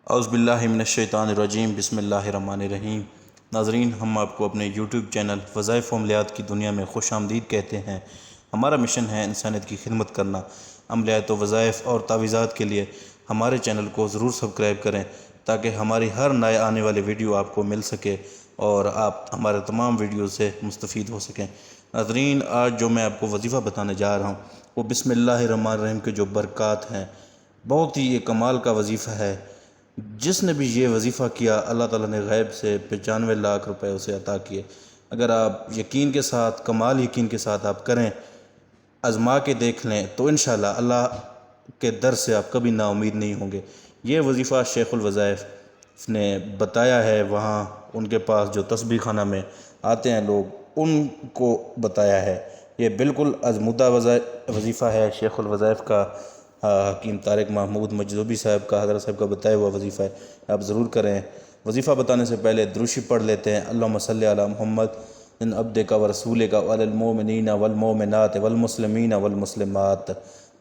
اعوذ باللہ من الشیطان الرجیم بسم اللہ الرحمن الرحیم۔ ناظرین، ہم آپ کو اپنے یوٹیوب چینل وظائف و عملیات کی دنیا میں خوش آمدید کہتے ہیں۔ ہمارا مشن ہے انسانیت کی خدمت کرنا۔ عملیات و وظائف اور تعویذات کے لیے ہمارے چینل کو ضرور سبسکرائب کریں تاکہ ہماری ہر نئے آنے والی ویڈیو آپ کو مل سکے اور آپ ہمارے تمام ویڈیو سے مستفید ہو سکیں۔ ناظرین، آج جو میں آپ کو وظیفہ بتانے جا رہا ہوں وہ بسم اللہ الرحمن الرحیم کے جو برکات ہیں، بہت ہی ایک کمال کا وظیفہ ہے۔ جس نے بھی یہ وظیفہ کیا اللہ تعالیٰ نے غیب سے 95 لاکھ روپے اسے عطا کیے۔ اگر آپ یقین کے ساتھ، کمال یقین کے ساتھ آپ کریں، آزما کے دیکھ لیں تو انشاءاللہ اللہ کے در سے آپ کبھی نا امید نہیں ہوں گے۔ یہ وظیفہ شیخ الوظائف نے بتایا ہے، وہاں ان کے پاس جو تسبیح خانہ میں آتے ہیں لوگ، ان کو بتایا ہے۔ یہ بالکل آزمودہ وظیفہ ہے شیخ الوظائف کا، حکیم طارق محمود مجذوبی صاحب کا، حضرت صاحب کا بتایا ہوا وظیفہ ہے، آپ ضرور کریں۔ وظیفہ بتانے سے پہلے دروشی پڑھ لیتے ہیں۔ اللہم صلی علی محمد ان عبدک و رسولک وعلی المؤمنین والمؤمنات والمسلمین والمسلمات۔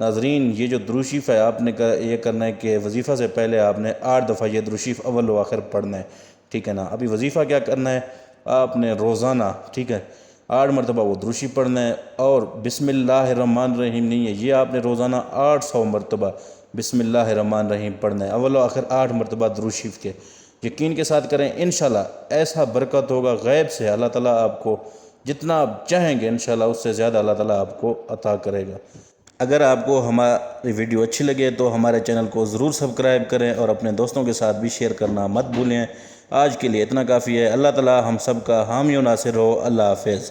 ناظرین، یہ جو دروشیف ہے آپ نے یہ کرنا ہے کہ وظیفہ سے پہلے آپ نے 8 دفعہ یہ دروشیف اول و آخر پڑھنا ہے، ٹھیک ہے نا۔ ابھی وظیفہ کیا کرنا ہے، آپ نے روزانہ، ٹھیک ہے، 8 مرتبہ وہ دروشی پڑھنا ہے، اور بسم اللہ الرحمن الرحیم نہیں ہے، یہ آپ نے روزانہ 800 مرتبہ بسم اللہ الرحمن الرحیم پڑھنا ہے، اول و آخر 8 مرتبہ درود شریف کے۔ یقین کے ساتھ کریں، انشاءاللہ ایسا برکت ہوگا غیب سے، اللہ تعالیٰ آپ کو جتنا آپ چاہیں گے انشاءاللہ اس سے زیادہ اللہ تعالیٰ آپ کو عطا کرے گا۔ اگر آپ کو ہماری ویڈیو اچھی لگے تو ہمارے چینل کو ضرور سبسکرائب کریں اور اپنے دوستوں کے ساتھ بھی شیئر کرنا مت بھولیں۔ آج کے لیے اتنا کافی ہے۔ اللہ تعالیٰ ہم سب کا حامی و ناصر ہو۔ اللہ حافظ۔